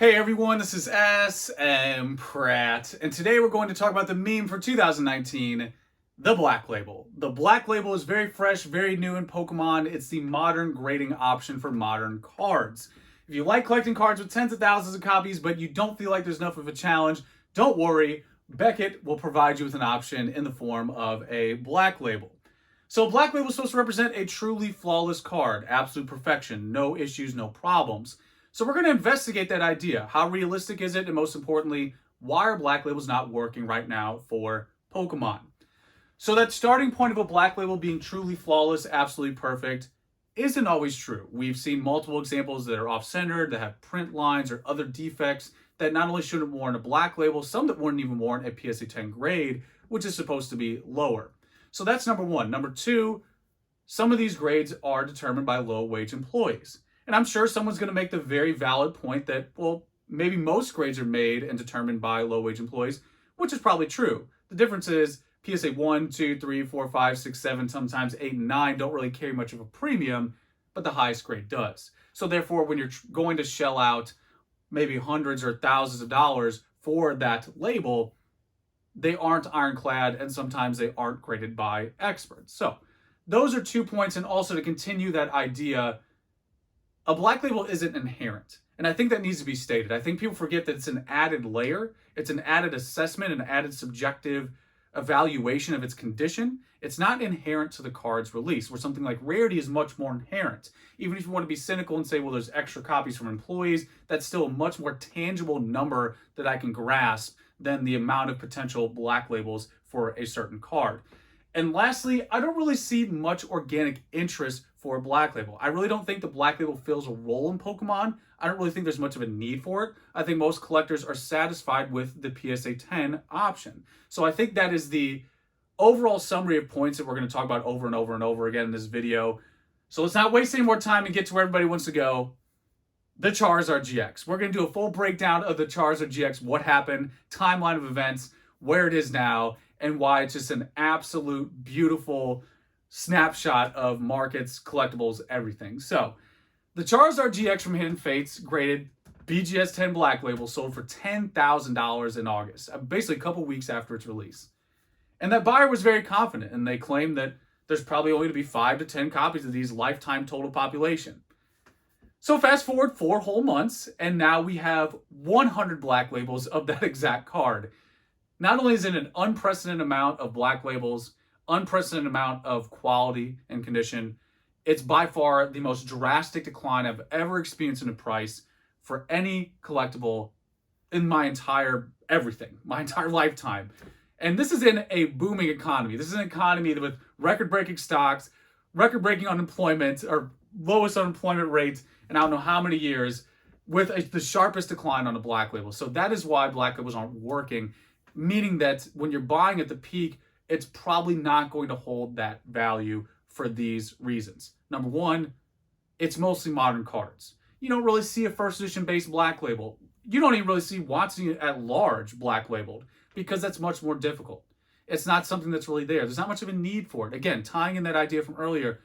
Hey everyone, this is smpratte, and today we're going to talk about the meme for 2019, the Black Label. The Black Label is very fresh, very new in Pokemon. It's the modern grading option for modern cards. If you like collecting cards with tens of thousands of copies, but you don't feel like there's enough of a challenge, don't worry. Beckett will provide you with an option in the form of a Black Label. So Black Label is supposed to represent a truly flawless card, absolute perfection, no issues, no problems. So we're going to investigate that idea. How realistic is it? And most importantly, why are Black Labels not working right now for Pokemon? So that starting point of a Black Label being truly flawless, absolutely perfect, isn't always true. We've seen multiple examples that are off-centered, that have print lines or other defects that not only shouldn't warrant a Black Label, some that wouldn't even warrant a PSA 10 grade, which is supposed to be lower. So that's number one. Number two, some of these grades are determined by low-wage employees. And I'm sure someone's going to make the very valid point that, well, maybe most grades are made and determined by low-wage employees, which is probably true. The difference is PSA 1, 2, 3, 4, 5, 6, 7, sometimes 8 and 9 don't really carry much of a premium, but the highest grade does. So therefore, when you're going to shell out maybe hundreds or thousands of dollars for that label, they aren't ironclad and sometimes they aren't graded by experts. So those are 2 points. And also to continue that idea, a Black Label isn't inherent. And I think that needs to be stated. I think people forget that it's an added layer. It's an added assessment, an added subjective evaluation of its condition. It's not inherent to the card's release, where something like Rarity is much more inherent. Even if you want to be cynical and say, well, there's extra copies from employees, that's still a much more tangible number that I can grasp than the amount of potential Black Labels for a certain card. And lastly, I don't really see much organic interest for a Black Label. I really don't think the Black Label fills a role in Pokemon. I don't really think there's much of a need for it. I think most collectors are satisfied with the PSA 10 option. So I think that is the overall summary of points that we're going to talk about over and over and over again in this video. So let's not waste any more time and get to where everybody wants to go. The Charizard GX. We're going to do a full breakdown of the Charizard GX, what happened, timeline of events, where it is now, and why it's just an absolute beautiful snapshot of markets, collectibles, everything. So, the Charizard GX from Hidden Fates, graded BGS 10 Black Label, sold for $10,000 in August, basically a couple weeks after its release. And that buyer was very confident, and they claimed that there's probably only to be 5 to 10 copies of these lifetime total population. So fast forward 4 whole months, and now we have 100 Black Labels of that exact card. Not only is it an unprecedented amount of Black Labels, unprecedented amount of quality and condition, it's by far the most drastic decline I've ever experienced in a price for any collectible in my entire everything, my entire lifetime. And this is in a booming economy. This is an economy with record-breaking stocks, record-breaking unemployment, or lowest unemployment rates in I don't know how many years, with the sharpest decline on a Black Label. So that is why Black Labels aren't working, meaning that when you're buying at the peak, it's probably not going to hold that value for these reasons. Number one, it's mostly modern cards. You don't really see a first edition based Black Label. You don't even really see Watsy at large Black Labeled because that's much more difficult. It's not something that's really there. There's not much of a need for it. Again, tying in that idea from earlier,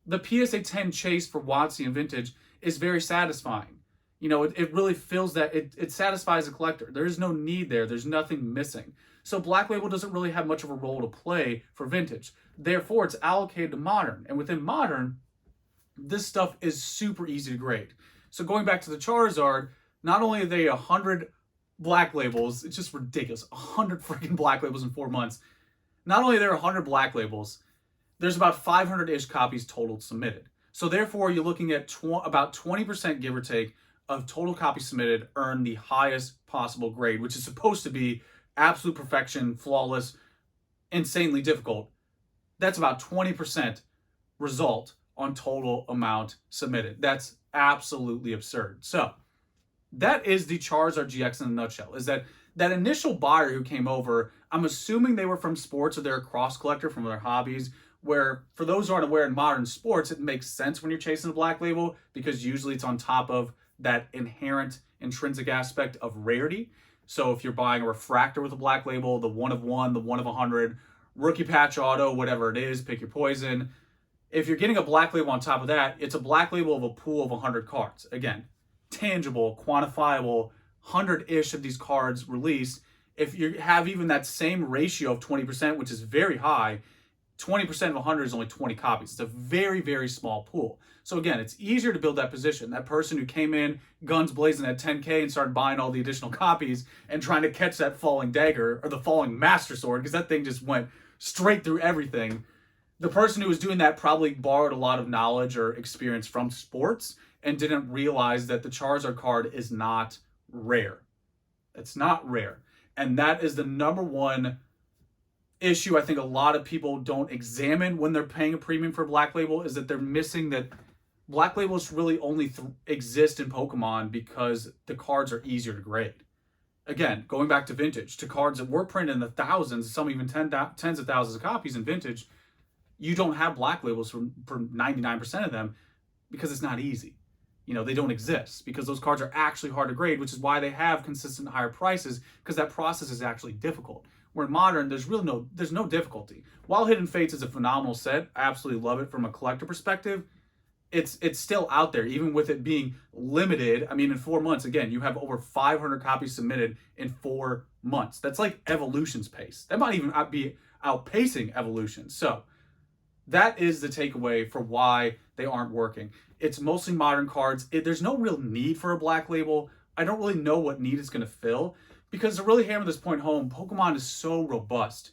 the PSA 10 chase for Watsy and Vintage is very satisfying. You know, it really fills that, it satisfies a collector. There is no need there. There's nothing missing. So Black Label doesn't really have much of a role to play for Vintage. Therefore, it's allocated to Modern. And within Modern, this stuff is super easy to grade. So going back to the Charizard, not only are they 100 Black Labels, it's just ridiculous. 100 freaking Black Labels in 4 months. Not only are there 100 Black Labels, there's about 500-ish copies total submitted. So therefore, you're looking at about 20%, give or take, of total copies submitted earn the highest possible grade, which is supposed to be absolute perfection, flawless, insanely difficult. That's about 20% result on total amount submitted. That's absolutely absurd. So that is the Charizard GX in a nutshell, is that initial buyer who came over, I'm assuming they were from sports or they're a cross collector from their hobbies, where for those who aren't aware, in modern sports, it makes sense when you're chasing a Black Label because usually it's on top of that inherent intrinsic aspect of rarity. So if you're buying a refractor with a Black Label, the 1 of 1, the 1 of 100, rookie patch auto, whatever it is, pick your poison. If you're getting a Black Label on top of that, it's a Black Label of a pool of 100 cards. Again, tangible, quantifiable, 100-ish of these cards released, if you have even that same ratio of 20%, which is very high, 20% of 100 is only 20 copies. It's a very, very small pool. So again, it's easier to build that position. That person who came in guns blazing at 10K and started buying all the additional copies and trying to catch that falling dagger or the falling master sword, because that thing just went straight through everything. The person who was doing that probably borrowed a lot of knowledge or experience from sports and didn't realize that the Charizard card is not rare. It's not rare. And that is the number one issue I think a lot of people don't examine when they're paying a premium for Black Label, is that they're missing that Black Labels really only exist in Pokemon because the cards are easier to grade. Again, going back to Vintage, to cards that were printed in the thousands, some even tens of thousands of copies in Vintage, you don't have Black Labels for 99% of them because it's not easy. They don't exist because those cards are actually hard to grade, which is why they have consistent higher prices, because that process is actually difficult. Where in Modern, there's no difficulty. While Hidden Fates is a phenomenal set, I absolutely love it from a collector perspective, it's still out there, even with it being limited. I mean, in 4 months, again, you have over 500 copies submitted in 4 months. That's like Evolution's pace. That might even be outpacing Evolution. So that is the takeaway for why they aren't working. It's mostly Modern cards. There's no real need for a Black Label. I don't really know what need it's going to fill, because to really hammer this point home, Pokemon is so robust.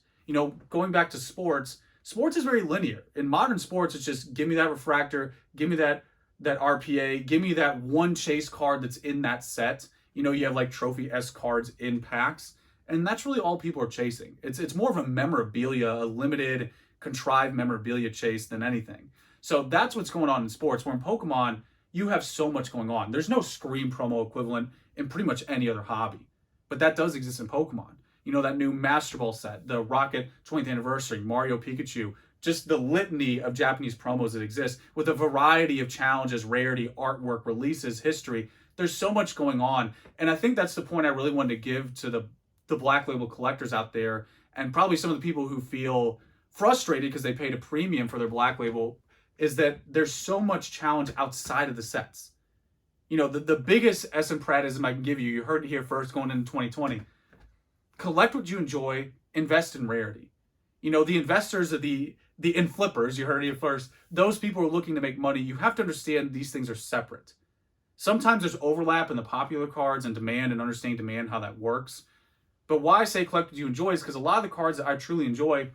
Going back to sports is very linear. In Modern sports, it's just give me that refractor, give me that RPA, give me that one chase card that's in that set. You have like Trophy S cards in packs, and that's really all people are chasing. It's more of a memorabilia, a limited, contrived memorabilia chase than anything. So that's what's going on in sports, where in Pokemon, you have so much going on. There's no Scream promo equivalent in pretty much any other hobby, but that does exist in Pokemon. That new Master Ball set, the Rocket 20th Anniversary, Mario Pikachu, just the litany of Japanese promos that exist with a variety of challenges, rarity, artwork, releases, history. There's so much going on. And I think that's the point I really wanted to give to the Black Label collectors out there, and probably some of the people who feel frustrated because they paid a premium for their Black Label, is that there's so much challenge outside of the sets. The biggest smpratism I can give you, you heard it here first going into 2020, collect what you enjoy, invest in rarity. The investors, the inflippers, you heard it here first, those people who are looking to make money, you have to understand these things are separate. Sometimes there's overlap in the popular cards and demand, and understanding demand, how that works. But why I say collect what you enjoy is because a lot of the cards that I truly enjoy,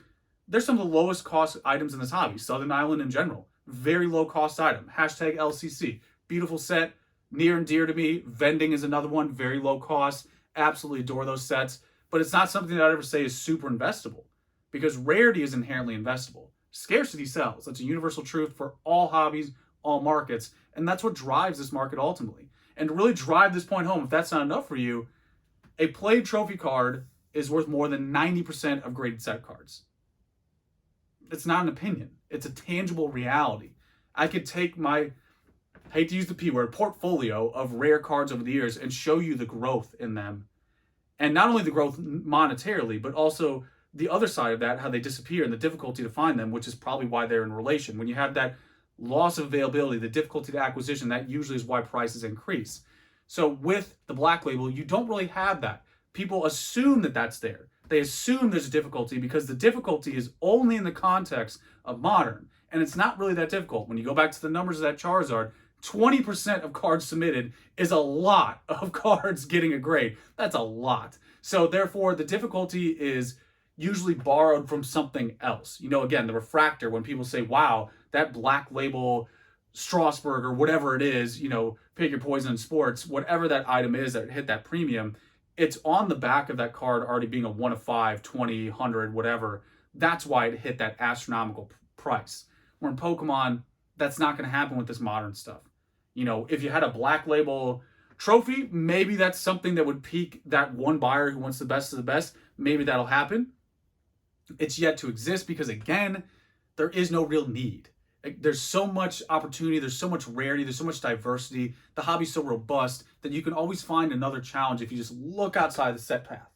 they're some of the lowest cost items in this hobby. Southern Island in general, very low cost item. Hashtag LCC, beautiful set, near and dear to me. Vending is another one, very low cost. Absolutely adore those sets. But it's not something that I'd ever say is super investable, because rarity is inherently investable. Scarcity sells. That's a universal truth for all hobbies, all markets. And that's what drives this market ultimately. And to really drive this point home, if that's not enough for you, a played trophy card is worth more than 90% of graded set cards. It's not an opinion. It's a tangible reality. I could take my, hate to use the P word, portfolio of rare cards over the years and show you the growth in them. And not only the growth monetarily, but also the other side of that, how they disappear and the difficulty to find them, which is probably why they're in relation. When you have that loss of availability, the difficulty to acquisition, that usually is why prices increase. So with the Black Label, you don't really have that. People assume that that's there. They assume there's a difficulty because the difficulty is only in the context of Modern. And it's not really that difficult. When you go back to the numbers of that Charizard, 20% of cards submitted is a lot of cards getting a grade. That's a lot. So therefore, the difficulty is usually borrowed from something else. Again, the refractor, when people say, wow, that Black Label Strasburg or whatever it is, pick your poison in sports, whatever that item is that hit that premium, it's on the back of that card already being a 1 of 5, 20, 100, whatever. That's why it hit that astronomical price. Where in Pokemon, that's not going to happen with this Modern stuff. If you had a Black Label trophy, maybe that's something that would pique that one buyer who wants the best of the best. Maybe that'll happen. It's yet to exist because, again, there is no real need. There's so much opportunity, there's so much rarity, there's so much diversity. The hobby's so robust that you can always find another challenge if you just look outside the set path.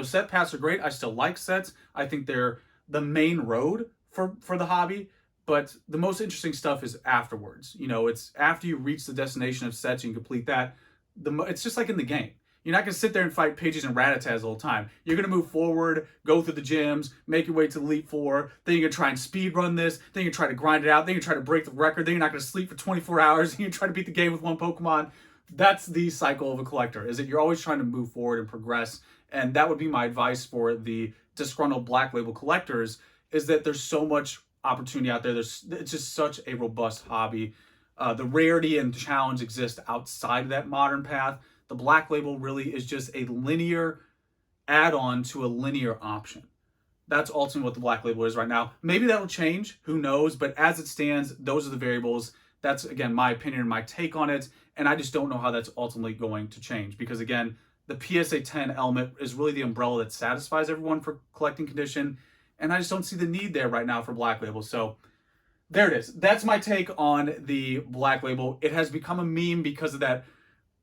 Set paths are great. I still like sets. I think they're the main road for the hobby. But the most interesting stuff is afterwards. It's after you reach the destination of sets, you can complete that. It's just like in the game. You're not going to sit there and fight Pidgeys and Rattatas all the time. You're going to move forward, go through the gyms, make your way to the Elite Four. Then you're going to try and speed run this. Then you're going to try to grind it out. Then you're going to try to break the record. Then you're not going to sleep for 24 hours. Then you're going to try to beat the game with one Pokemon. That's the cycle of a collector, is that you're always trying to move forward and progress. And that would be my advice for the disgruntled Black Label collectors, is that there's so much opportunity out there. It's just such a robust hobby. The rarity and challenge exist outside of that modern path. The Black Label really is just a linear add-on to a linear option. That's ultimately what the Black Label is right now. Maybe that'll change, who knows, but as it stands, those are the variables. That's, again, my opinion and my take on it, and I just don't know how that's ultimately going to change, because, again, the PSA 10 element is really the umbrella that satisfies everyone for collecting condition, and I just don't see the need there right now for Black Label. So there it is. That's my take on the Black Label. It has become a meme because of that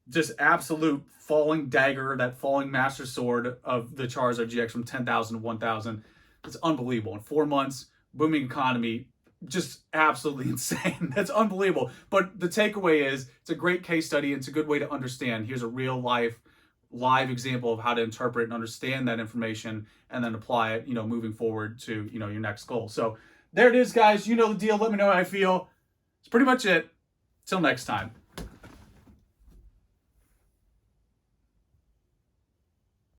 just absolute falling dagger, that falling master sword of the Charizard GX from 10,000 to 1,000. It's unbelievable. In 4 months, booming economy, just absolutely insane. That's unbelievable. But the takeaway is, it's a great case study. It's a good way to understand. Here's a real life, live example of how to interpret and understand that information and then apply it, moving forward to, your next goal. So there it is, guys. You know the deal. Let me know how I feel. It's pretty much it. Till next time.